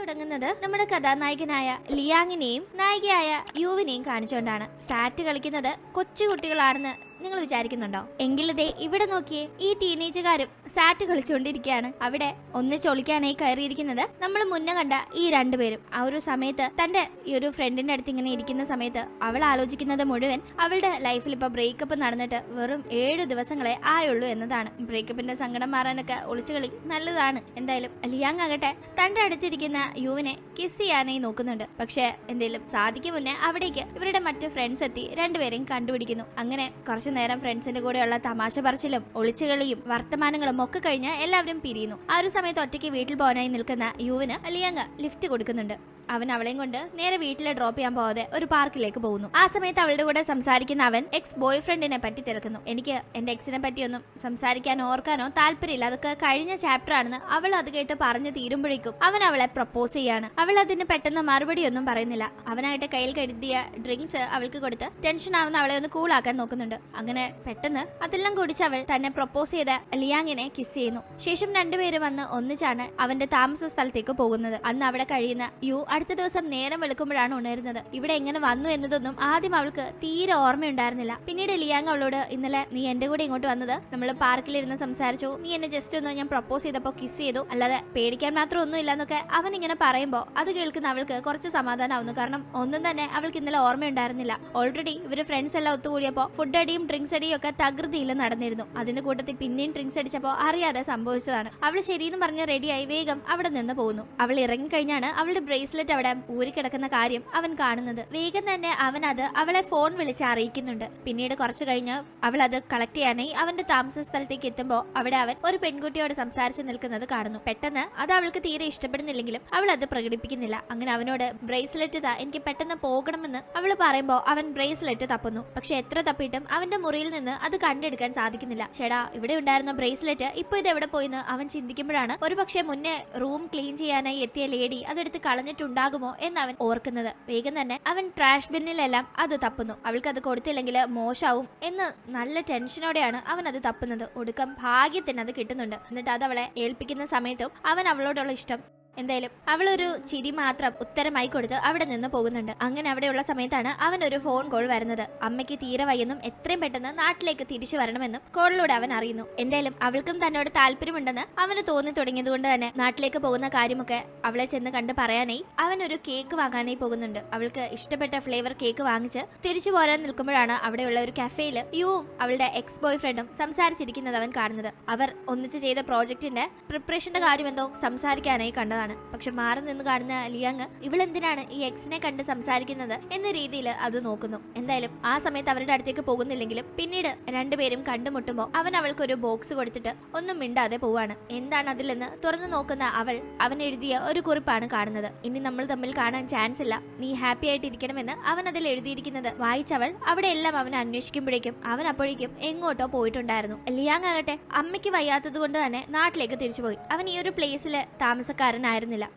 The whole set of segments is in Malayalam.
തുടങ്ങുന്നത് നമ്മുടെ കഥാനായകനായ ലിയാങ്ങിനെയും നായികയായ യുവിനെയും കാണിച്ചുകൊണ്ടാണ്. സാറ്റ് കളിക്കുന്നത് കൊച്ചുകുട്ടികളാണെന്ന് നിങ്ങൾ വിചാരിക്കുന്നുണ്ടോ? എങ്കിലതേ ഇവിടെ നോക്കിയേ, ഈ ടീനേജുകാരും സാറ്റ് കളിച്ചുകൊണ്ടിരിക്കുകയാണ്. അവിടെ ഒന്നിച്ചൊളിക്കാനായി കയറിയിരിക്കുന്നത് നമ്മൾ മുന്നേ കണ്ട ഈ രണ്ടുപേരും. ആ ഒരു സമയത്ത് തന്റെ ഈ ഒരു ഫ്രണ്ടിന്റെ അടുത്ത് ഇങ്ങനെ ഇരിക്കുന്ന സമയത്ത് അവൾ ആലോചിക്കുന്നത് മുഴുവൻ അവളുടെ ലൈഫിൽ ഇപ്പൊ ബ്രേക്കപ്പ് നടന്നിട്ട് വെറും 7 ദിവസങ്ങളെ ആയുള്ളൂ എന്നതാണ്. ബ്രേക്കപ്പിന്റെ സങ്കടം മാറാനൊക്കെ ഒളിച്ചുകളി നല്ലതാണ്. എന്തായാലും ലിയാങ് ആകട്ടെ തന്റെ അടുത്തിരിക്കുന്ന യുവിനെ കിസ് ചെയ്യാനായി നോക്കുന്നുണ്ട്. പക്ഷെ എന്തേലും സാധിക്കും മുന്നേ അവിടേക്ക് ഇവരുടെ മറ്റു ഫ്രണ്ട്സ് എത്തി രണ്ടുപേരെയും കണ്ടുപിടിക്കുന്നു. അങ്ങനെ കുറച്ചു നേരം ഫ്രണ്ട്സിന്റെ കൂടെയുള്ള തമാശ പറച്ചിലും ഒളിച്ചുകളിയും വർത്തമാനങ്ങളും ഒക്കെ കഴിഞ്ഞ് എല്ലാവരും പിരിയുന്നു. ആ ഒരു സമയത്ത് ഒറ്റയ്ക്ക് വീട്ടിൽ പോകാനായി നിൽക്കുന്ന യുവിന് ലിയാങ് ലിഫ്റ്റ് കൊടുക്കുന്നുണ്ട്. അവൻ അവളെയും കൊണ്ട് നേരെ വീട്ടിലെ ഡ്രോപ്പ് ചെയ്യാൻ പോകാതെ ഒരു പാർക്കിലേക്ക് പോകുന്നു. ആ സമയത്ത് അവളുടെ കൂടെ സംസാരിക്കുന്ന അവൻ എക്സ് ബോയ് ഫ്രണ്ടിനെ പറ്റി തിരക്കുന്നു. എനിക്ക് എന്റെ എക്സിനെ പറ്റിയൊന്നും സംസാരിക്കാനോ ഓർക്കാനോ താല്പര്യമില്ല, അതൊക്കെ കഴിഞ്ഞ ചാപ്റ്റർ ആണെന്ന് അവൾ അത് കേട്ട് പറഞ്ഞു തീരുമ്പോഴേക്കും അവൻ അവളെ പ്രപ്പോസ് ചെയ്യാണ്. അവൾ അതിന് പെട്ടെന്ന് മറുപടിയൊന്നും പറയുന്നില്ല. അവനായിട്ട് കയ്യിൽ കരുതിയ ഡ്രിങ്ക്സ് അവൾക്ക് കൊടുത്ത് ടെൻഷൻ ആവുന്ന അവളെ ഒന്ന് കൂളാക്കാൻ നോക്കുന്നുണ്ട്. അങ്ങനെ പെട്ടെന്ന് അതെല്ലാം കുടിച്ച് അവൾ തന്നെ പ്രപ്പോസ് ചെയ്ത ലിയാങ്ങിനെ കിസ് ചെയ്യുന്നു. ശേഷം രണ്ടുപേരും വന്ന് ഒന്നിച്ചാണ് അവന്റെ താമസ സ്ഥലത്തേക്ക് പോകുന്നത്. അന്ന് അവിടെ കഴിയുന്ന യു അടുത്ത ദിവസം നേരം വെളുക്കുമ്പോഴാണ് ഉണരുന്നത്. ഇവിടെ എങ്ങനെ വന്നു എന്നതൊന്നും ആദ്യം അവൾക്ക് തീരെ ഓർമ്മയുണ്ടായിരുന്നില്ല. പിന്നീട് ലിയാങ് അവളോട്, ഇന്നലെ നീ എന്റെ കൂടെ ഇങ്ങോട്ട് വന്നത്, നമ്മൾ പാർക്കിലിരുന്ന് സംസാരിച്ചു, നീ എന്നെ ജസ്റ്റ് ഒന്ന് ഞാൻ പ്രപ്പോസ് ചെയ്തപ്പോ കിസ് ചെയ്തു, അല്ലാതെ പേടിക്കാൻ മാത്രം ഒന്നും ഇല്ല എന്നൊക്കെ അവൻ ഇങ്ങനെ പറയുമ്പോ അത് കേൾക്കുന്ന അവൾക്ക് കുറച്ച് സമാധാനമാവുന്നു. കാരണം ഒന്നും തന്നെ അവൾക്ക് ഇന്നലെ ഓർമ്മയുണ്ടായിരുന്നില്ല. ഓൾറെഡി ഇവര് ഫ്രണ്ട്സ് എല്ലാം ഒത്തുകൂടിയപ്പോ ഫുഡ് അടിയും ഡ്രിങ്ക്സ് അടിയും ഒക്കെ തകൃതിയിൽ നടന്നിരുന്നു. അതിന്റെ കൂട്ടത്തിൽ പിന്നെയും ഡ്രിങ്ക്സ് അടിച്ചപ്പോ അറിയാതെ സംഭവിച്ചതാണ്. അവൾ ശരിയെന്ന് പറഞ്ഞ് റെഡിയായി വേഗം അവിടെ നിന്ന് പോകുന്നു. അവൾ ഇറങ്ങിക്കഴിഞ്ഞാണ് അവളുടെ ബ്രേസ്ലെറ്റ് അവിടെ ഊരിക്കിടക്കുന്ന കാര്യം അവൻ കാണുന്നത്. വേഗം തന്നെ അവൻ അത് അവളെ ഫോൺ വിളിച്ച് അറിയിക്കുന്നുണ്ട്. പിന്നീട് കുറച്ചു കഴിഞ്ഞ് അവൾ അത് കളക്ട് ചെയ്യാനായി അവന്റെ താമസ സ്ഥലത്തേക്ക് എത്തുമ്പോ അവിടെ അവൻ ഒരു പെൺകുട്ടിയോട് സംസാരിച്ച് നിൽക്കുന്നത് കാണുന്നു. പെട്ടെന്ന് അത് അവൾക്ക് തീരെ ഇഷ്ടപ്പെടുന്നില്ലെങ്കിലും അവൾ അത് പ്രകടിപ്പിക്കുന്നില്ല. അങ്ങനെ അവനോട് ബ്രേസ്ലെറ്റ് എനിക്ക് പെട്ടെന്ന് പോകണമെന്ന് അവൾ പറയുമ്പോ അവൻ ബ്രേസ്ലെറ്റ് തപ്പുന്നു. പക്ഷെ എത്ര തപ്പിയിട്ടും അവന്റെ മുറിയിൽ നിന്ന് അത് കണ്ടെടുക്കാൻ സാധിക്കുന്നില്ല. ചേടാ, ഇവിടെ ഉണ്ടായിരുന്ന ബ്രേസ്ലെറ്റ് ഇപ്പൊ ഇത് എവിടെ പോയിന്ന് അവൻ ചിന്തിക്കുമ്പോഴാണ് ഒരുപക്ഷെ മുന്നേ റൂം ക്ലീൻ ചെയ്യാനായി എത്തിയ ലേഡി അതെടുത്ത് കളഞ്ഞിട്ടുണ്ടാകുമോ എന്ന് അവൻ ഓർക്കുന്നത്. വേഗം തന്നെ അവൻ ട്രാഷ് ബിന്നിലെല്ലാം അത് തപ്പുന്നു. അവൾക്ക് അത് കൊടുത്തില്ലെങ്കിൽ മോശമാവും എന്ന് നല്ല ടെൻഷനോടെയാണ് അവൻ അത് തപ്പുന്നത്. ഒടുക്കം ഭാഗ്യത്തിന് അത് കിട്ടുന്നുണ്ട്. എന്നിട്ട് അത് അവളെ ഏൽപ്പിക്കുന്ന സമയത്തും അവൻ അവളോടുള്ള ഇഷ്ടം എന്തായാലും അവളൊരു ചിരി മാത്രം ഉത്തരമായി കൊടുത്ത് അവിടെ നിന്ന് പോകുന്നുണ്ട്. അങ്ങനെ അവിടെയുള്ള സമയത്താണ് അവൻ ഒരു ഫോൺ കോൾ വരുന്നത്. അമ്മയ്ക്ക് തീരെ വയ്യെന്നും എത്രയും പെട്ടെന്ന് നാട്ടിലേക്ക് തിരിച്ചു വരണമെന്നും കോളിലൂടെ അവൻ അറിയുന്നു. എന്തായാലും അവൾക്കും തന്നോട് താല്പര്യമുണ്ടെന്ന് അവന് തോന്നി തുടങ്ങിയത് കൊണ്ട് തന്നെ നാട്ടിലേക്ക് പോകുന്ന കാര്യമൊക്കെ അവളെ ചെന്ന് കണ്ട് പറയാനായി അവൻ ഒരു കേക്ക് വാങ്ങാനായി പോകുന്നുണ്ട്. അവൾക്ക് ഇഷ്ടപ്പെട്ട ഫ്ലേവർ കേക്ക് വാങ്ങിച്ച് തിരിച്ചു പോരാൻ നിൽക്കുമ്പോഴാണ് അവിടെയുള്ള ഒരു കഫേയിൽ യുവും അവളുടെ എക്സ് ബോയ് ഫ്രണ്ടും സംസാരിച്ചിരിക്കുന്നത് അവൻ കാണുന്നത്. അവർ ഒന്നിച്ച് ചെയ്ത പ്രോജക്റ്റിന്റെ പ്രിപ്പറേഷന്റെ കാര്യമെന്തോ സംസാരിക്കാനായി കണ്ടതാണ്. പക്ഷെ മാറി നിന്ന് കാണുന്ന ലിയാങ് ഇവളെന്തിനാണ് ഈ എക്സിനെ കണ്ട് സംസാരിക്കുന്നത് എന്ന രീതിയിൽ അത് നോക്കുന്നു. എന്തായാലും ആ സമയത്ത് അവരുടെ അടുത്തേക്ക് പോകുന്നില്ലെങ്കിലും പിന്നീട് രണ്ടുപേരും കണ്ടുമുട്ടുമ്പോൾ അവൻ അവൾക്കൊരു ബോക്സ് കൊടുത്തിട്ട് ഒന്നും മിണ്ടാതെ പോവാണ്. എന്താണ് അതിലെന്ന് തുറന്നു നോക്കുന്ന അവൻ എഴുതിയ ഒരു കുറിപ്പാണ് കാണുന്നത്. ഇനി നമ്മൾ തമ്മിൽ കാണാൻ ചാൻസ് ഇല്ല, നീ ഹാപ്പി ആയിട്ട് ഇരിക്കണമെന്ന് അവൻ അതിൽ എഴുതിയിരിക്കുന്നത് വായിച്ചവൾ അവിടെ എല്ലാം അവനെ അന്വേഷിക്കുമ്പോഴേക്കും അവൻ അപ്പോഴേക്കും എങ്ങോട്ടോ പോയിട്ടുണ്ടായിരുന്നു. ലിയാങ് ആകട്ടെ അമ്മയ്ക്ക് വയ്യാത്തത് കൊണ്ട് തന്നെ നാട്ടിലേക്ക് തിരിച്ചുപോയി. അവൻ ഈ ഒരു പ്ലേസിലെ താമസക്കാരനായിരുന്നില്ല.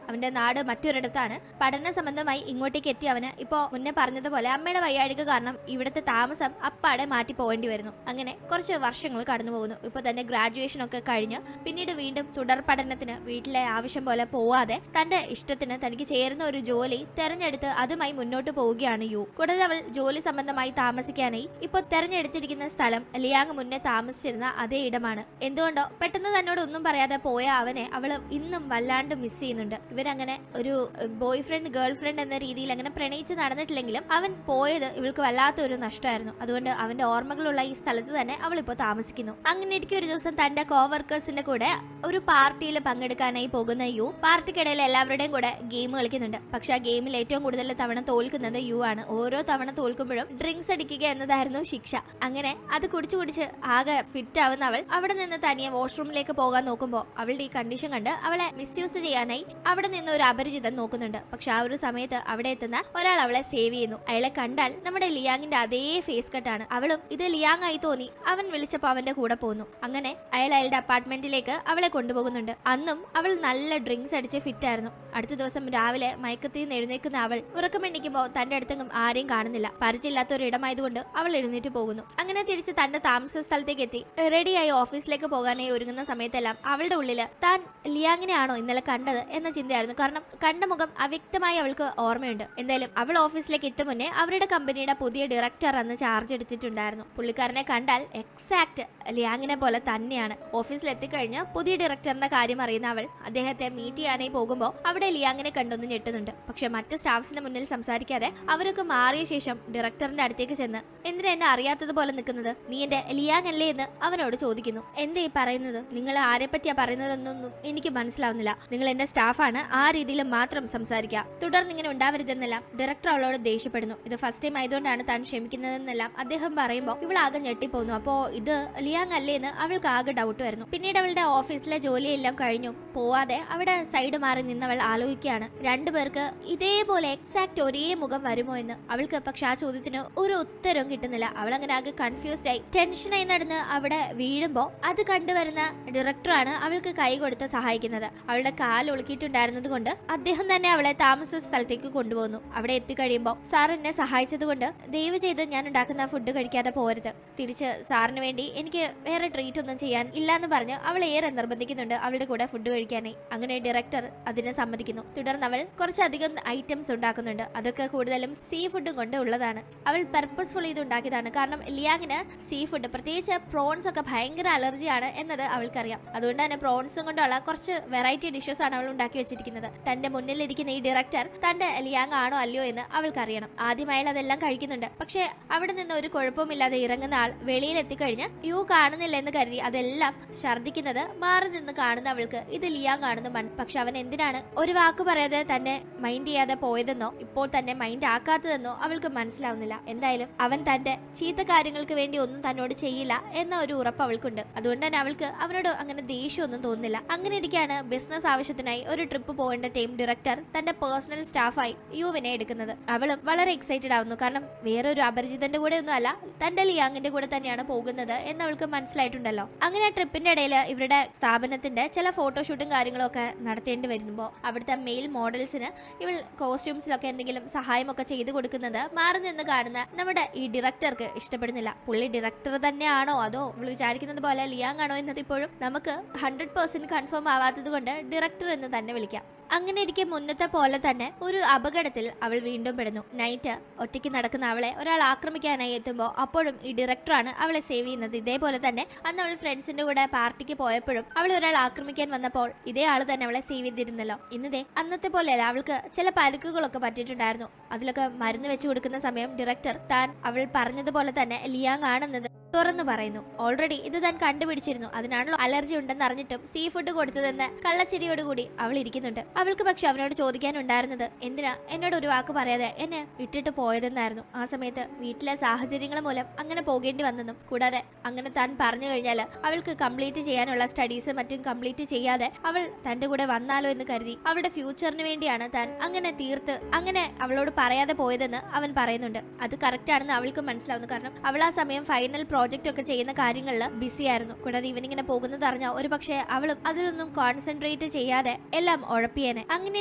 അവന്റെ നാട് മറ്റൊരിടത്താണ്. പഠന സംബന്ധമായി ഇങ്ങോട്ടേക്ക് എത്തി അവന് ഇപ്പോ മുന്നേ പറഞ്ഞതുപോലെ അമ്മയുടെ വയ്യാഴിക കാരണം ഇവിടുത്തെ താമസം അപ്പാടെ മാറ്റി പോകേണ്ടി വരുന്നു. അങ്ങനെ കുറച്ച് വർഷങ്ങൾ കടന്നു പോകുന്നു. ഇപ്പൊ തന്നെ ഗ്രാജുവേഷൻ ഒക്കെ കഴിഞ്ഞ് പിന്നീട് വീണ്ടും തുടർ പഠനത്തിന് വീട്ടിലെ ആവശ്യം പോലെ പോവാതെ തന്റെ ഇഷ്ടത്തിന് തനിക്ക് ചേരുന്ന ഒരു ജോലി തെരഞ്ഞെടുത്ത് അതുമായി മുന്നോട്ട് പോവുകയാണ് യു. കൂടാതെ അവൾ ജോലി സംബന്ധമായി താമസിക്കാനായി ഇപ്പൊ തെരഞ്ഞെടുത്തിരിക്കുന്ന സ്ഥലം ലിയാങ് മുന്നേ താമസിച്ചിരുന്ന അതേ ഇടമാണ്. എന്തുകൊണ്ടോ പെട്ടെന്ന് തന്നോട് ഒന്നും പറയാതെ പോയ അവനെ അവള് ഇന്നും വല്ലാണ്ട് മിസ് ചെയ്യുന്നുണ്ട്. ഇവരങ്ങനെ ഒരു ബോയ് ഫ്രണ്ട് ഗേൾ ഫ്രണ്ട് എന്ന രീതിയിൽ അങ്ങനെ പ്രണയിച്ച് നടന്നിട്ടില്ലെങ്കിലും അവൻ പോയത് ഇവൾക്ക് വല്ലാത്തൊരു നഷ്ടമായിരുന്നു. അതുകൊണ്ട് അവന്റെ ഓർമ്മകളുള്ള ഈ സ്ഥലത്ത് തന്നെ അവൾ ഇപ്പോൾ താമസിക്കുന്നു. അങ്ങനെ ഇരിക്കും ഒരു ദിവസം തന്റെ കോവർക്കേഴ്സിന്റെ കൂടെ ഒരു പാർട്ടിയിൽ പങ്കെടുക്കാനായി പോകുന്ന യു പാർട്ടിക്കിടയിൽ എല്ലാവരുടെയും കൂടെ ഗെയിം കളിക്കുന്നുണ്ട്. പക്ഷെ ആ ഗെയിമിൽ ഏറ്റവും കൂടുതൽ തവണ തോൽക്കുന്നത് യു ആണ്. ഓരോ തവണ തോൽക്കുമ്പോഴും ഡ്രിങ്ക്സ് അടിക്കുക എന്നതായിരുന്നു ശിക്ഷ. അങ്ങനെ അത് കുടിച്ച് ആകെ ഫിറ്റ് ആവുന്ന അവൾ അവിടെ നിന്ന് തനിയെ വാഷ്റൂമിലേക്ക് പോകാൻ നോക്കുമ്പോൾ അവളുടെ ഈ കണ്ടീഷൻ കണ്ട് അവളെ മിസ്യൂസ് ചെയ്യാനായി അവിടെ നിന്ന് ഒരു അപരിചിതൻ നോക്കുന്നുണ്ട്. പക്ഷെ ആ ഒരു സമയത്ത് അവിടെ എത്തുന്ന ഒരാൾ അവളെ സേവ് ചെയ്യുന്നു. അയാളെ കണ്ടാൽ നമ്മുടെ ലിയാങ്ങിന്റെ അതേ ഫേസ് കട്ടാണ്. അവളും ഇത് ലിയാങ് ആയി തോന്നി അവൻ വിളിച്ചപ്പോ അവന്റെ കൂടെ പോകുന്നു. അങ്ങനെ അയാളുടെ അപ്പാർട്ട്മെന്റിലേക്ക് അവളെ കൊണ്ടുപോകുന്നുണ്ട്. അന്നും അവൾ നല്ല ഡ്രിങ്ക്സ് അടിച്ച് ഫിറ്റ് ആയിരുന്നു. അടുത്ത ദിവസം രാവിലെ മയക്കത്തിൽ നിന്ന് എഴുന്നേൽക്കുന്ന അവൾ ഉറക്കമെണ്ണിക്കുമ്പോൾ തന്റെ അടുത്തെങ്കിലും ആരെയും കാണുന്നില്ല. പരിചയമില്ലാത്ത ഒരു ഇടമായതുകൊണ്ട് അവൾ എഴുന്നേറ്റ് പോകുന്നു. അങ്ങനെ തിരിച്ച് തന്റെ താമസ സ്ഥലത്തേക്ക് എത്തി റെഡിയായി ഓഫീസിലേക്ക് പോകാനായി ഒരുങ്ങുന്ന സമയത്തെല്ലാം അവളുടെ ഉള്ളില് താൻ ലിയാങ്ങിനെ ആണോ ഇന്നലെ കണ്ടത് എന്ന ചിന്തയായിരുന്നു. കാരണം കണ്ട മുഖം അവ്യക്തമായി അവൾക്ക് ഓർമ്മയുണ്ട്. എന്തായാലും അവൾ ഓഫീസിലേക്ക് എത്തും മുന്നേ അവരുടെ കമ്പനിയുടെ പുതിയ ഡയറക്ടർ അന്ന് ചാർജ് എടുത്തിട്ടുണ്ടായിരുന്നു. പുള്ളിക്കാരനെ കണ്ടാൽ എക്സാക്ട് ലിയാങ്ങിനെ പോലെ തന്നെയാണ്. ഓഫീസിൽ എത്തിക്കഴിഞ്ഞ് പുതിയ ഡയറക്ടറിന്റെ കാര്യം അറിയുന്ന അവൾ അദ്ദേഹത്തെ മീറ്റ് ചെയ്യാനായി പോകുമ്പോൾ അവിടെ ലിയാങ്ങിനെ കണ്ടൊന്ന് ഞെട്ടുന്നുണ്ട്. പക്ഷെ മറ്റു സ്റ്റാഫ്സിന് മുന്നിൽ സംസാരിക്കാതെ അവരൊക്കെ മാറിയ ശേഷം ഡയറക്ടറിന്റെ അടുത്തേക്ക് ചെന്ന് എന്തിനാ എന്നെ അറിയാത്തതുപോലെ നിൽക്കുന്നത്, നീ എന്റെ ലിയാങ് അല്ലേ എന്ന് അവനോട് ചോദിക്കുന്നു. എന്തേ പറയുന്നത്, നിങ്ങൾ ആരെ പറ്റിയാ പറയുന്നതെന്നൊന്നും എനിക്ക് മനസ്സിലാവുന്നില്ല. നിങ്ങൾ എന്റെ സ്റ്റാഫാണ്, ആ രീതിയിൽ മാത്രം സംസാരിക്കുക, തുടർന്ന് ഇങ്ങനെ ഉണ്ടാവരുതെന്നെല്ലാം ഡയറക്ടർ അവളോട് ദേഷ്യപ്പെടുന്നു. ഇത് ഫസ്റ്റ് ടൈം ആയതുകൊണ്ടാണ് താൻ ക്ഷമിക്കുന്നതെന്നെല്ലാം അദ്ദേഹം പറയുമ്പോൾ ഇവൾ ആകെ ഞെട്ടിപ്പോന്നു. അപ്പോ ഇത് ലിയാങ് അല്ലേന്ന് അവൾക്ക് ആകെ ഡൗട്ട് വരുന്നു. പിന്നീട് അവളുടെ ഓഫീസിലെ ജോലിയെല്ലാം കഴിഞ്ഞു പോവാതെ അവിടെ സൈഡ് മാറി നിന്നവൾ ആലോചിക്കുകയാണ്, രണ്ടുപേർക്ക് ഇതേപോലെ എക്സാക്ട് ഒരേ മുഖം വരുമോ എന്ന്. അവൾക്ക് പക്ഷെ ആ ചോദ്യത്തിന് ഒരു ഉത്തരവും കിട്ടുന്നില്ല. അവൾ അങ്ങനെ ആകെ കൺഫ്യൂസ്ഡ് ആയി ടെൻഷനായി നടന്ന് അവിടെ വീഴുമ്പോ അത് കണ്ടുവരുന്ന ഡയറക്ടറാണ് അവൾക്ക് കൈ കൊടുത്ത് സഹായിക്കുന്നത്. അവളുടെ കാൽ ഒളുക്കിയിട്ടുണ്ടായിരുന്നത് കൊണ്ട് അദ്ദേഹം തന്നെ അവളെ താമസ സ്ഥലത്തേക്ക് കൊണ്ടുപോകുന്നു. അവിടെ എത്തിക്കഴിയുമ്പോൾ സാർ എന്നെ സഹായിച്ചത് കൊണ്ട് ദയവ് ചെയ്ത് ഞാൻ ഉണ്ടാക്കുന്ന ഫുഡ് കഴിക്കാതെ പോരുത്, തിരിച്ച് സാറിന് വേണ്ടി എനിക്ക് വേറെ ട്രീറ്റ് ഒന്നും ചെയ്യാൻ ഇല്ലാന്ന് പറഞ്ഞ് അവൾ ഏറെ നിർബന്ധിക്കുന്നുണ്ട് അവളുടെ കൂടെ ഫുഡ് കഴിക്കാനായി. അങ്ങനെ ഡയറക്ടർ അതിനെ സമ്മതിക്കുന്നു. തുടർന്ന് അവൾ കുറച്ചധികം ഐറ്റംസ് ഉണ്ടാക്കുന്നുണ്ട്. അതൊക്കെ കൂടുതലും സീ ഫുഡും കൊണ്ട് ഉള്ളതാണ്. അവൾ പർപ്പസ്ഫുള്ളി ഇത് ഉണ്ടാക്കിയതാണ്. കാരണം ലിയാങ്ങിന് സീ ഫുഡ് പ്രത്യേകിച്ച് പ്രോൺസ് ഒക്കെ ഭയങ്കര അലർജിയാണ് എന്നത് അവൾക്കറിയാം. അതുകൊണ്ട് തന്നെ പ്രോൺസും കൊണ്ടുള്ള കുറച്ച് വെറൈറ്റി ഡിഷസ് ആണ് അവൾ ഉണ്ടാക്കി വെച്ചിരിക്കുന്നത്. തന്റെ മുന്നിലിരിക്കുന്ന ഈ ഡയറക്ടർ തന്റെ ലിയാങ് ആണോ അല്ലയോ എന്ന് അവൾക്കറിയണം. ആദ്യമായി അതെല്ലാം കഴിക്കുന്നുണ്ട്. പക്ഷെ അവിടെ നിന്ന് ഒരു കുഴപ്പമില്ലാതെ ഇറങ്ങുന്ന ആൾ വെളിയിൽ എത്തിക്കഴിഞ്ഞ് യു കാണുന്നില്ല എന്ന് കരുതി അതെല്ലാം ഛർദ്ദിക്കുന്നത് മാറി നിന്ന് കാണുന്ന അവൾക്ക് ഇത് ലിയാങ് കാണുന്നു. പക്ഷെ അവൻ എന്തിനാണ് ഒരു വാക്ക് പറയാതെ തന്നെ മൈൻഡ് ചെയ്യാതെ പോയതെന്നോ ഇപ്പോൾ തന്നെ മൈൻഡ് ആക്കാത്തതെന്നോ അവൾക്ക് മനസ്സിലാവുന്നില്ല. എന്തായാലും അവൻ തന്റെ ചീത്ത കാര്യങ്ങൾക്ക് വേണ്ടി ഒന്നും തന്നോട് ചെയ്യില്ല എന്ന ഒരു ഉറപ്പ് അവൾക്കുണ്ട്. അതുകൊണ്ട് തന്നെ അവൾക്ക് അവനോട് അങ്ങനെ ദേഷ്യമൊന്നും തോന്നുന്നില്ല. അങ്ങനെ ഇരിക്കുകയാണ് ബിസിനസ് ആവശ്യത്തിനായി ഒരു ട്രിപ്പ് പോകേണ്ട ടീം ഡയറക്ടർ തന്റെ പേഴ്സണൽ സ്റ്റാഫായി യുവിനെ എടുക്കുന്നത്. അവളും വളരെ എക്സൈറ്റഡ് ആവുന്നു. കാരണം വേറൊരു അപരിചിതന്റെ കൂടെ ഒന്നും അല്ല, തന്റെ ലിയാങ്ങിന്റെ കൂടെ തന്നെയാണ് പോകുന്നത് എന്ന് അവൾക്ക് മനസ്സിലായിട്ടുണ്ടല്ലോ. അങ്ങനെ ആ ട്രിപ്പിന്റെ ഇടയിൽ ഇവരുടെ സ്ഥാപനത്തിന്റെ ചില ഫോട്ടോഷൂട്ടും കാര്യങ്ങളും ഒക്കെ നടത്തേണ്ടി വരുമ്പോൾ അവിടുത്തെ മെയിൽ മോഡൽസിന് ഇവൾ കോസ്റ്റ്യൂംസിലൊക്കെ എന്തെങ്കിലും സഹായമൊക്കെ ചെയ്തു കൊടുക്കുന്നത് മാറി നിന്ന് കാണുന്ന നമ്മുടെ ഈ ഡയറക്ടർക്ക് ഇഷ്ടപ്പെടുന്നില്ല. പുള്ളി ഡയറക്ടർ തന്നെയാണോ അതോ ഇവൾ വിചാരിക്കുന്നത് പോലെ ലിയാങ് ആണോ എന്നത് ഇപ്പോഴും നമുക്ക് 100% കൺഫേം ആവാത്തത് കൊണ്ട് ഡയറക്ടർ എന്ന് തന്നെ വിളിക്കാം. അങ്ങനെ ഇരിക്കെ മുന്നത്തെ പോലെ തന്നെ ഒരു അപകടത്തിൽ അവൾ വീണ്ടും പെടുന്നു. നൈറ്റ് ഒറ്റയ്ക്ക് നടക്കുന്ന അവളെ ഒരാൾ ആക്രമിക്കാനായി എത്തുമ്പോൾ അപ്പോഴും ഈ ഡയറക്ടറാണ് അവളെ സേവ് ചെയ്യുന്നത്. ഇതേപോലെ തന്നെ അന്ന് അവൾ ഫ്രണ്ട്സിന്റെ കൂടെ പാർട്ടിക്ക് പോയപ്പോഴും അവൾ ഒരാൾ ആക്രമിക്കാൻ വന്നപ്പോൾ ഇതേ ആള് തന്നെ അവളെ സേവ് ചെയ്തിരുന്നല്ലോ. ഇന്നതേ അന്നത്തെ പോലെയല്ല, അവൾക്ക് ചില പരിക്കുകളൊക്കെ പറ്റിയിട്ടുണ്ടായിരുന്നു. അതിലൊക്കെ മരുന്ന് വെച്ച് കൊടുക്കുന്ന സമയം ഡയറക്ടർ താൻ അവൾ പറഞ്ഞതുപോലെ തന്നെ ലിയാങ് ആണെന്നത് തുറന്നു പറയുന്നു. ഓൾറെഡി ഇത് താൻ കണ്ടുപിടിച്ചിരുന്നു, അതിനാണല്ലോ അലർജി ഉണ്ടെന്ന് അറിഞ്ഞിട്ടും സീ ഫുഡ് കൊടുത്തതെന്ന് കള്ളച്ചിരിയോടുകൂടി അവൾ ഇരിക്കുന്നുണ്ട്. അവൾക്ക് പക്ഷെ അവനോട് ചോദിക്കാനുണ്ടായിരുന്നത് എന്തിനാ എന്നോട് ഒരു വാക്ക് പറയാതെ എന്നെ ഇട്ടിട്ട് പോയതെന്നായിരുന്നു. ആ സമയത്ത് വീട്ടിലെ സാഹചര്യങ്ങൾ മൂലം അങ്ങനെ പോകേണ്ടി വന്നെന്നും കൂടാതെ അങ്ങനെ താൻ പറഞ്ഞു കഴിഞ്ഞാൽ അവൾക്ക് കംപ്ലീറ്റ് ചെയ്യാനുള്ള സ്റ്റഡീസ് മറ്റും കംപ്ലീറ്റ് ചെയ്യാതെ അവൾ തന്റെ കൂടെ വന്നാലോ എന്ന് കരുതി അവളുടെ ഫ്യൂച്ചറിന് വേണ്ടിയാണ് താൻ അങ്ങനെ തീർത്ത് അങ്ങനെ അവളോട് പറയാതെ പോയതെന്ന് അവൻ പറയുന്നുണ്ട്. അത് കറക്റ്റ് ആണെന്ന് അവൾക്ക് മനസ്സിലാവുന്നു. കാരണം അവൾ ആ സമയം ഫൈനൽ പ്രോജക്റ്റ് ഒക്കെ ചെയ്യുന്ന കാര്യങ്ങളിൽ ബിസി ആയിരുന്നു. കൂടാതെ ഇവനിങ്ങനെ പോകുന്നത് അറിഞ്ഞാൽ ഒരു പക്ഷേ അവളും അതിലൊന്നും കോൺസെൻട്രേറ്റ് ചെയ്യാതെ എല്ലാം ഉഴപ്പിയേനെ. അങ്ങനെ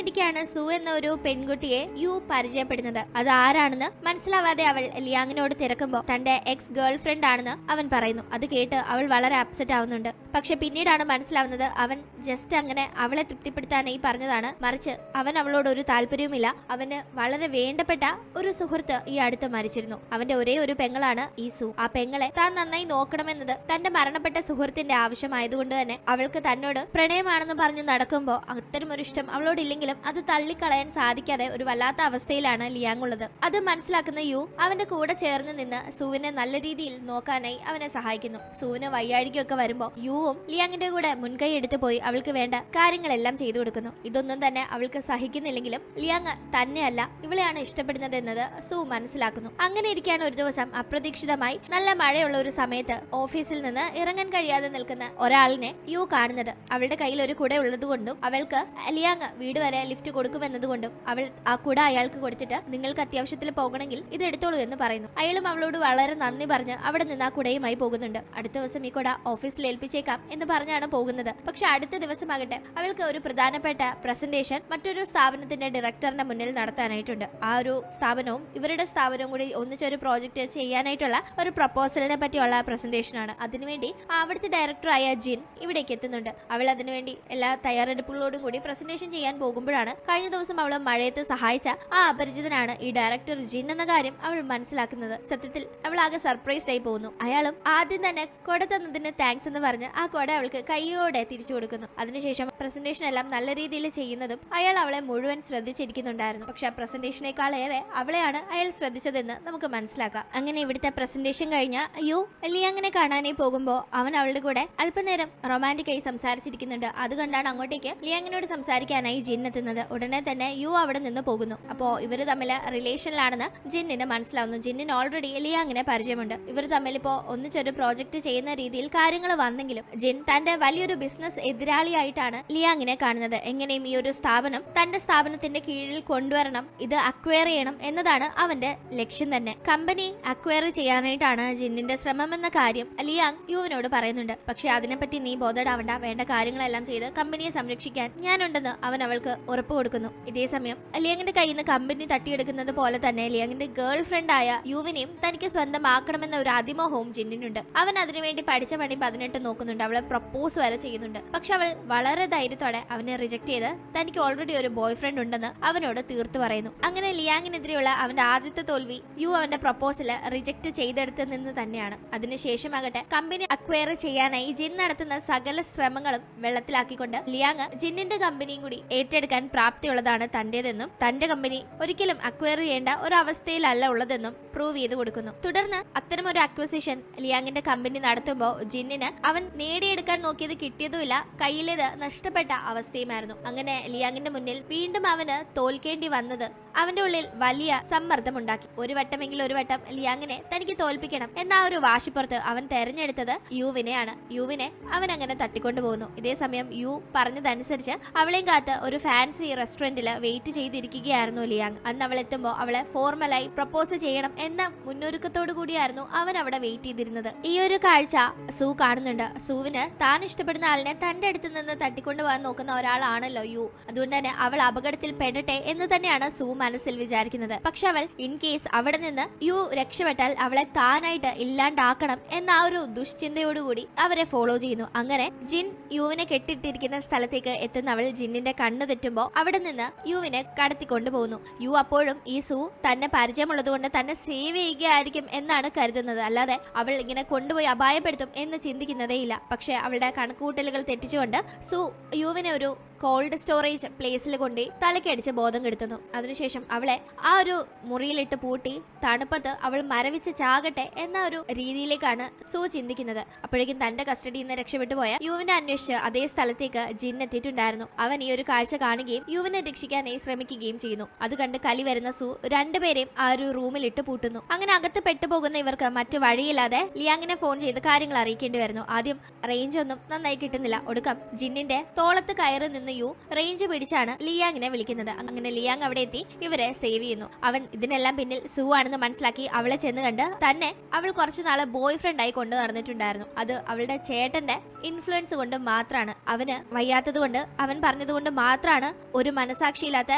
ഇരിക്കുകയാണ് സു എന്ന ഒരു പെൺകുട്ടിയെ യു പരിചയപ്പെടുന്നത്. അത് ആരാണെന്ന് മനസ്സിലാവാതെ അവൾ ലിയാങ്ങിനോട് തിരക്കുമ്പോൾ തന്റെ എക്സ് ഗേൾ ഫ്രണ്ട് ആണെന്ന് അവൻ പറയുന്നു. അത് കേട്ട് അവൾ വളരെ അപ്സെറ്റ് ആവുന്നുണ്ട്. പക്ഷെ പിന്നീടാണ് മനസ്സിലാവുന്നത് അവൻ ജസ്റ്റ് അങ്ങനെ അവളെ തൃപ്തിപ്പെടുത്താനായി പറഞ്ഞതാണ്. മറിച്ച് അവൻ അവളോട് ഒരു താല്പര്യവുമില്ല. അവന് വളരെ വേണ്ടപ്പെട്ട ഒരു സുഹൃത്ത് ഈ അടുത്ത് മരിച്ചിരുന്നു. അവന്റെ ഒരേ ഒരു പെങ്ങളാണ് ഈ സു. ആ പെങ്ങളെ താൻ നന്നായി നോക്കണമെന്നത് തന്റെ മരണപ്പെട്ട സുഹൃത്തിന്റെ ആവശ്യമായതുകൊണ്ട് തന്നെ അവൾക്ക് തന്നോട് പ്രണയമാണെന്ന് പറഞ്ഞു നടക്കുമ്പോൾ അത്തരം ഒരു ഇഷ്ടം അവളോട് ഇല്ലെങ്കിലും അത് തള്ളിക്കളയാൻ സാധിക്കാതെ ഒരു വല്ലാത്ത അവസ്ഥയിലാണ് ലിയാങ് ഉള്ളത്. അത് മനസ്സിലാക്കുന്ന യു അവന്റെ കൂടെ ചേർന്ന് നിന്ന് സുവിനെ നല്ല രീതിയിൽ നോക്കാനായി അവനെ സഹായിക്കുന്നു. സുവിന് വയ്യാഴികയൊക്കെ വരുമ്പോൾ യുവും ലിയാങ്ങിന്റെ കൂടെ മുൻകൈ എടുത്തു പോയി അവൾക്ക് വേണ്ട കാര്യങ്ങളെല്ലാം ചെയ്തു കൊടുക്കുന്നു. ഇതൊന്നും തന്നെ അവൾക്ക് സഹിക്കുന്നില്ലെങ്കിലും ലിയാങ് തന്നെയല്ല ഇവളെയാണ് ഇഷ്ടപ്പെടുന്നത് എന്നത് സു മനസ്സിലാക്കുന്നു. അങ്ങനെ ഇരിക്കുകയാണ് ഒരു ദിവസം അപ്രതീക്ഷിതമായി നല്ല മഴയുള്ള ഒരു സമയത്ത് ഓഫീസിൽ നിന്ന് ഇറങ്ങാൻ കഴിയാതെ നിൽക്കുന്ന ഒരാളിനെ യു കാണുന്നത്. അവളുടെ കയ്യിൽ ഒരു കുട ഉള്ളതുകൊണ്ടും അവൾക്ക് ലിയാങ് വീട് വരെ ലിഫ്റ്റ് കൊടുക്കുമെന്നതുകൊണ്ടും അവൾ ആ കുട അയാൾക്ക് കൊടുത്തിട്ട് നിങ്ങൾക്ക് അത്യാവശ്യത്തിൽ പോകണമെങ്കിൽ ഇത് എടുത്തോളൂ എന്ന് പറയുന്നു. അയാളും അവളോട് വളരെ നന്ദി പറഞ്ഞ് അവിടെ നിന്ന് ആ കുടയുമായി പോകുന്നുണ്ട്. അടുത്ത ദിവസം ഈ കുട ഓഫീസിൽ ഏൽപ്പിച്ചേക്കാൻ വന്നേക്കാം എന്ന് പറഞ്ഞാണ് പോകുന്നത്. പക്ഷെ അടുത്ത ദിവസമാകട്ടെ അവൾക്ക് ഒരു പ്രധാനപ്പെട്ട പ്രസന്റേഷൻ മറ്റൊരു സ്ഥാപനത്തിന്റെ ഡയറക്ടറിന്റെ മുന്നിൽ നടത്താനായിട്ടുണ്ട്. ആ ഒരു സ്ഥാപനവും ഇവരുടെ സ്ഥാപനവും കൂടി ഒന്നിച്ചൊരു പ്രോജക്റ്റ് ചെയ്യാനായിട്ടുള്ള ഒരു പ്രപ്പോസലിനെ പറ്റിയുള്ള പ്രസന്റേഷൻ ആണ്. അതിനുവേണ്ടി അവിടുത്തെ ഡയറക്ടറായ ജിൻ ഇവിടേക്ക് എത്തുന്നുണ്ട്. അവൾ അതിനുവേണ്ടി എല്ലാ തയ്യാറെടുപ്പുകളോടും കൂടി പ്രസന്റേഷൻ ചെയ്യാൻ പോകുമ്പോഴാണ് കഴിഞ്ഞ ദിവസം അവൾ മഴയത്ത് സഹായിച്ച ആ അപരിചിതനാണ് ഈ ഡയറക്ടർ ജിൻ എന്ന കാര്യം അവൾ മനസ്സിലാക്കുന്നത്. സത്യത്തിൽ അവൾ ആകെ സർപ്രൈസ്ഡ് ആയി പോകുന്നു. അയാളും ആദ്യം തന്നെ കൊട തന്നതിന് താങ്ക്സ് എന്ന് പറഞ്ഞ് ആ കൊട അവൾക്ക് കൈയോടെ തിരിച്ചു കൊടുക്കുന്നു. അതിനുശേഷം പ്രസന്റേഷൻ എല്ലാം നല്ല രീതിയിൽ ചെയ്യുന്നതും അയാൾ അവളെ മുഴുവൻ ശ്രദ്ധിച്ചിരിക്കുന്നുണ്ടായിരുന്നു. പക്ഷെ ആ പ്രസന്റേഷനേക്കാൾ ഏറെ അവളെയാണ് അയാൾ ശ്രദ്ധിച്ചതെന്ന് നമുക്ക് മനസ്സിലാക്കാം. അങ്ങനെ ഇവിടുത്തെ പ്രസന്റേഷൻ കഴിഞ്ഞ യു ലിയാങ്ങിനെ കാണാനായി പോകുമ്പോൾ അവൻ അവളുടെ കൂടെ അല്പനേരം റൊമാൻറ്റിക് ആയി സംസാരിച്ചിരിക്കുന്നുണ്ട്. അതുകൊണ്ടാണ് അങ്ങോട്ടേക്ക് ലിയാങ്ങിനോട് സംസാരിക്കാനായി ജിൻ എത്തുന്നത്. ഉടനെ തന്നെ യു അവിടെ നിന്ന് പോകുന്നു. അപ്പോ ഇവര് തമ്മിൽ റിലേഷനിലാണെന്ന് ജിന്നിന് മനസ്സിലാവുന്നു. ജിന്നിന് ഓൾറെഡി ലിയാങ്ങിനെ പരിചയമുണ്ട്. ഇവർ തമ്മിൽ ഇപ്പോ ഒന്നിച്ചൊരു പ്രോജക്റ്റ് ചെയ്യുന്ന രീതിയിൽ കാര്യങ്ങൾ വന്നെങ്കിലും ജിൻ തന്റെ വലിയൊരു ബിസിനസ് എതിരാളിയായിട്ടാണ് ലിയാങ്ങിനെ കാണുന്നത്. എങ്ങനെയും ഈ ഒരു സ്ഥാപനം തന്റെ സ്ഥാപനത്തിന്റെ കീഴിൽ കൊണ്ടുവരണം, ഇത് അക്വയർ ചെയ്യണം എന്നതാണ് അവന്റെ ലക്ഷ്യം തന്നെ. കമ്പനി അക്വയർ ചെയ്യാനായിട്ടാണ് ജിന്നിന്റെ ശ്രമം എന്ന കാര്യം ലിയാങ് യുവിനോട് പറയുന്നുണ്ട്. പക്ഷെ അതിനെപ്പറ്റി നീ ബോധേഡാവണ്ട, വേണ്ട കാര്യങ്ങളെല്ലാം ചെയ്ത് കമ്പനിയെ സംരക്ഷിക്കാൻ ഞാനുണ്ടെന്ന് അവൻ അവൾക്ക് ഉറപ്പ് കൊടുക്കുന്നു. ഇതേസമയം ലിയാങ്ങിന്റെ കയ്യിൽ നിന്ന് കമ്പനി തട്ടിയെടുക്കുന്നത് പോലെ തന്നെ ലിയാങ്ങിന്റെ ഗേൾ ഫ്രണ്ട് ആയ യുവിനെയും തനിക്ക് സ്വന്തമാക്കണമെന്ന ഒരു അതിമോഹവും ജിന്നിനുണ്ട്. അവൻ അതിനുവേണ്ടി പഠിച്ച പണി 18 നോക്കുന്നുണ്ട്. അവളെ പ്രപ്പോസ് വരെ ചെയ്യുന്നുണ്ട്. പക്ഷെ അവൾ വളരെ ധൈര്യത്തോടെ അവനെ റിജക്ട് ചെയ്ത് തനിക്ക് ഓൾറെഡി ഒരു ബോയ് ഫ്രണ്ട് ഉണ്ടെന്ന് അവനോട് തീർത്തു പറയുന്നു. അങ്ങനെ ലിയാങ്ങിനെതിരെയുള്ള അവന്റെ ആദ്യത്തെ തോൽവി യു അവന്റെ പ്രപ്പോസല് റിജക്ട് ചെയ്തെടുത്ത് നിന്ന് തന്നെയാണ്. അതിനുശേഷമാകട്ടെ കമ്പനി അക്വയർ ചെയ്യാനായി ജിൻ നടത്തുന്ന സകല ശ്രമങ്ങളും വെള്ളത്തിലാക്കിക്കൊണ്ട് ലിയാങ് ജിന്നിന്റെ കമ്പനിയും കൂടി ഏറ്റെടുക്കാൻ പ്രാപ്തിയുള്ളതാണ് തന്റേതെന്നും തന്റെ കമ്പനി ഒരിക്കലും അക്വയർ ചെയ്യേണ്ട ഒരു അവസ്ഥയിലല്ല ഉള്ളതെന്നും പ്രൂവ് ചെയ്ത് കൊടുക്കുന്നു. തുടർന്ന് അത്തരമൊരു അക്വസിഷൻ ലിയാങ്ങിന്റെ കമ്പനി നടത്തുമ്പോൾ ജിന്നിന് അവൻ നേടിയെടുക്കാൻ നോക്കിയത് കിട്ടിയതുമില്ല, കയ്യിലേത് നഷ്ടപ്പെട്ട അവസ്ഥയുമായിരുന്നു. അങ്ങനെ ലിയാങ്ങിന്റെ മുന്നിൽ വീണ്ടും അവന് തോൽക്കേണ്ടി വന്നത് അവന്റെ ഉള്ളിൽ വലിയ സമ്മർദ്ദമുണ്ടാക്കി. ഒരു വട്ടം ലിയാങ്ങിനെ തനിക്ക് തോൽപ്പിക്കണം എന്ന ഒരു വാശിപ്പുറത്ത് അവൻ തെരഞ്ഞെടുത്തത് യുവിനെയാണ്. യുവിനെ അവൻ അങ്ങനെ തട്ടിക്കൊണ്ടുപോകുന്നു. ഇതേസമയം യു പറഞ്ഞതനുസരിച്ച് അവളെയും കാത്ത് ഒരു ഫാൻസി റെസ്റ്റോറന്റിൽ വെയിറ്റ് ചെയ്തിരിക്കുകയായിരുന്നു ലിയാങ്. അന്ന് അവൾ എത്തുമ്പോൾ അവളെ ഫോർമലായി പ്രപ്പോസ് ചെയ്യണം എന്ന മുന്നൊരുക്കത്തോടു കൂടിയായിരുന്നു അവൻ അവിടെ വെയിറ്റ് ചെയ്തിരുന്നത്. ഈ ഒരു കാഴ്ച സൂ കാണുന്നുണ്ട്. സൂവിന് താൻ ഇഷ്ടപ്പെടുന്ന ആളിനെ തന്റെ അടുത്ത് നിന്ന് തട്ടിക്കൊണ്ടുപോകാൻ നോക്കുന്ന ഒരാളാണല്ലോ യു. അതുകൊണ്ട് തന്നെ അവൾ അപകടത്തിൽ പെടട്ടെ എന്ന് തന്നെയാണ് സൂ മനസ്സിൽ വിചാരിക്കുന്നത്. പക്ഷെ അവൾ ഇൻ കേസ് അവിടെ നിന്ന് യു രക്ഷപ്പെട്ടാൽ അവളെ താനായിട്ട് ഇല്ലാണ്ടാക്കണം എന്ന ആ ഒരു ദുശ്ചിന്തയോടുകൂടി അവരെ ഫോളോ ചെയ്യുന്നു. അങ്ങനെ ജിൻ യുവിനെ കെട്ടിട്ടിരിക്കുന്ന സ്ഥലത്തേക്ക് എത്തുന്ന അവൾ ജിന്നിന്റെ കണ്ണ് തെറ്റുമ്പോൾ അവിടെ നിന്ന് യുവിനെ കടത്തിക്കൊണ്ടുപോകുന്നു. യു അപ്പോഴും ഈ സൂ തന്നെ പരിചയമുള്ളത് കൊണ്ട് തന്നെ സേവ് ചെയ്യുകയായിരിക്കും എന്നാണ് കരുതുന്നത്. അല്ലാതെ അവൾ ഇങ്ങനെ കൊണ്ടുപോയി അപായപ്പെടുത്തും എന്ന് ചിന്തിക്കുന്നതേയില്ല. പക്ഷെ അവളുടെ കണക്കുകൂട്ടലുകൾ തെറ്റിച്ചുകൊണ്ട് സൂ യുവിനെ ഒരു കോൾഡ് സ്റ്റോറേജ് പ്ലേസിൽ കൊണ്ട് തലക്കടിച്ച് ബോധം കെടുത്തുന്നു. അതിനുശേഷം അവളെ ആ ഒരു മുറിയിലിട്ട് പൂട്ടി തണുപ്പത്ത് അവൾ മരവിച്ച് ചാകട്ടെ എന്ന ഒരു രീതിയിലേക്കാണ് സൂ ചിന്തിക്കുന്നത്. അപ്പോഴേക്കും തന്റെ കസ്റ്റഡിയിൽ നിന്ന് രക്ഷപ്പെട്ടു പോയ യുവിനെ അന്വേഷിച്ച് അതേ സ്ഥലത്തേക്ക് ജിൻ എത്തിയിട്ടുണ്ടായിരുന്നു. അവൻ ഈ ഒരു കാഴ്ച കാണുകയും യുവിനെ രക്ഷിക്കാനായി ശ്രമിക്കുകയും ചെയ്യുന്നു. അത് കണ്ട് കലി വരുന്ന സൂ രണ്ടുപേരെയും ആ ഒരു റൂമിൽ ഇട്ട് പൂട്ടുന്നു. അങ്ങനെ അകത്ത് പെട്ടുപോകുന്ന ഇവർക്ക് മറ്റു വഴിയില്ലാതെ ലിയാങ്ങിനെ ഫോൺ ചെയ്ത് കാര്യങ്ങൾ അറിയിക്കേണ്ടി വരുന്നു. ആദ്യം റേഞ്ച് ഒന്നും നന്നായി കിട്ടുന്നില്ല. ഒടുക്കം ജിന്നിന്റെ തോളത്ത് കയറി നിന്ന് യു റേഞ്ച് പിടിച്ചാണ് ലിയാങ്ങിനെ വിളിക്കുന്നത്. അങ്ങനെ ലിയാങ് അവിടെ എത്തി ഇവരെ സേവ് ചെയ്യുന്നു. അവൻ ഇതിനെല്ലാം പിന്നിൽ സൂ ആണെന്ന് മനസ്സിലാക്കി അവളെ ചെന്ന് കണ്ട് തന്നെ അവൾ കുറച്ചു നാള് ബോയ് ഫ്രണ്ട് ആയി കൊണ്ടു നടന്നിട്ടുണ്ടായിരുന്നു. അത് അവളുടെ ചേട്ടന്റെ ഇൻഫ്ലുവൻസ് കൊണ്ട് മാത്രമാണ്. അവന് വയ്യാത്തത് കൊണ്ട് അവൻ പറഞ്ഞതുകൊണ്ട് മാത്രമാണ് ഒരു മനസാക്ഷിയില്ലാത്ത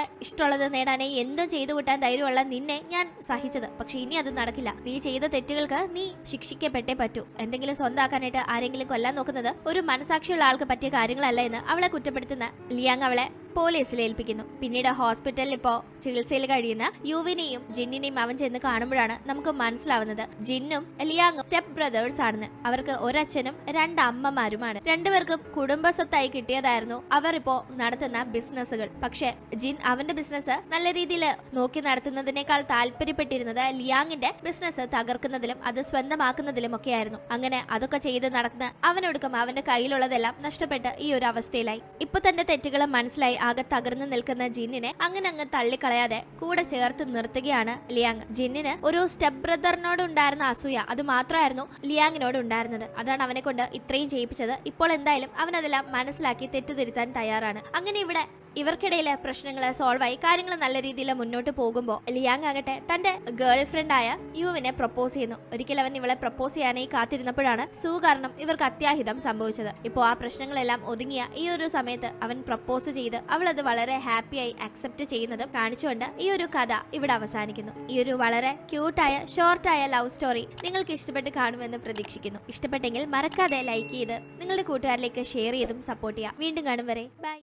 ഇഷ്ടമുള്ളത് നേടാനായി എന്തും ചെയ്തു കൂട്ടാൻ ധൈര്യമുള്ള നിന്നെ ഞാൻ സഹിച്ചത്. പക്ഷെ ഇനി അത് നടക്കില്ല. നീ ചെയ്ത തെറ്റുകൾക്ക് നീ ശിക്ഷിക്കപ്പെട്ടേ പറ്റൂ. എന്തെങ്കിലും സ്വന്തമാക്കാനായിട്ട് ആരെങ്കിലും കൊല്ലാൻ നോക്കുന്നത് ഒരു മനസാക്ഷിയുള്ള ആൾക്ക് പറ്റിയ കാര്യങ്ങളല്ല എന്ന് അവളെ കുറ്റപ്പെടുത്തുന്ന ലിയാങ് അവളെ പോലീസിൽ ഏൽപ്പിക്കുന്നു. പിന്നീട് ഹോസ്പിറ്റലിൽ ഇപ്പോ ചികിത്സയിൽ കഴിയുന്ന യുവിനെയും ജിന്നിനെയും അവൻ ചെന്ന് കാണുമ്പോഴാണ് നമുക്ക് മനസ്സിലാവുന്നത് ജിന്നും ലിയാങ്ങും സ്റ്റെപ്പ് ബ്രദേഴ്സ് ആണെന്ന്. അവർക്ക് ഒരച്ഛനും 2 അമ്മമാരുമാണ്. രണ്ടുപേർക്കും കുടുംബസ്വത്തായി കിട്ടിയതായിരുന്നു അവർ ഇപ്പോ നടത്തുന്ന ബിസിനസ്സുകൾ. പക്ഷെ ജിൻ അവന്റെ ബിസിനസ് നല്ല രീതിയിൽ നോക്കി നടത്തുന്നതിനേക്കാൾ താല്പര്യപ്പെട്ടിരുന്നത് ലിയാങ്ങിന്റെ ബിസിനസ് തകർക്കുന്നതിലും അത് സ്വന്തമാക്കുന്നതിലും ഒക്കെ ആയിരുന്നു. അങ്ങനെ അതൊക്കെ ചെയ്ത് നടക്കുന്ന അവനൊടുക്കം അവന്റെ കയ്യിലുള്ളതെല്ലാം നഷ്ടപ്പെട്ട് ഈ ഒരു അവസ്ഥയിലായി. ഇപ്പൊ തന്റെ തെറ്റുകൾ മനസ്സിലായി ആകെ തകർന്നു നിൽക്കുന്ന ജിന്നിനെ അങ്ങ് തള്ളിക്കളയാതെ കൂടെ ചേർത്ത് നിർത്തുകയാണ് ലിയാങ്. ജിന്നിന് ഒരു സ്റ്റെപ്പ് ബ്രദറിനോട് ഉണ്ടായിരുന്ന അസൂയ അത് മാത്രമായിരുന്നു ലിയാങ്ങിനോട് ഉണ്ടായിരുന്നത്. അതാണ് അവനെ കൊണ്ട് ഇത്രയും ചെയ്യിപ്പിച്ചത്. ഇപ്പോൾ എന്തായാലും അവൻ അതെല്ലാം മനസ്സിലാക്കി തെറ്റുതിരുത്താൻ തയ്യാറാണ്. അങ്ങനെ ഇവിടെ ഇവർക്കിടയിലെ പ്രശ്നങ്ങൾ സോൾവ് ആയി കാര്യങ്ങൾ നല്ല രീതിയിൽ മുന്നോട്ട് പോകുമ്പോൾ ലിയാങ് ആകട്ടെ തന്റെ ഗേൾ ഫ്രണ്ടായ യുവിനെ പ്രപ്പോസ് ചെയ്യുന്നു. ഒരിക്കൽ അവൻ ഇവളെ പ്രപ്പോസ് ചെയ്യാനായി കാത്തിരുന്നപ്പോഴാണ് സൂ കാരണം ഇവർക്ക് അത്യാഹിതം സംഭവിച്ചത്. ഇപ്പോൾ ആ പ്രശ്നങ്ങളെല്ലാം ഒതുങ്ങിയ ഈ ഒരു സമയത്ത് അവൻ പ്രപ്പോസ് ചെയ്ത് അവൾ അത് വളരെ ഹാപ്പിയായി അക്സെപ്റ്റ് ചെയ്യുന്നതും കാണിച്ചുകൊണ്ട് ഈ ഒരു കഥ ഇവിടെ അവസാനിക്കുന്നു. ഈ ഒരു വളരെ ക്യൂട്ടായ ഷോർട്ടായ ലവ് സ്റ്റോറി നിങ്ങൾക്ക് ഇഷ്ടപ്പെട്ട് കാണുമെന്ന് പ്രതീക്ഷിക്കുന്നു. ഇഷ്ടപ്പെട്ടെങ്കിൽ മറക്കാതെ ലൈക്ക് ചെയ്ത് നിങ്ങളുടെ കൂട്ടുകാരിലേക്ക് ഷെയർ ചെയ്തും സപ്പോർട്ട് ചെയ്യുക. വീണ്ടും കാണും വരെ ബൈ.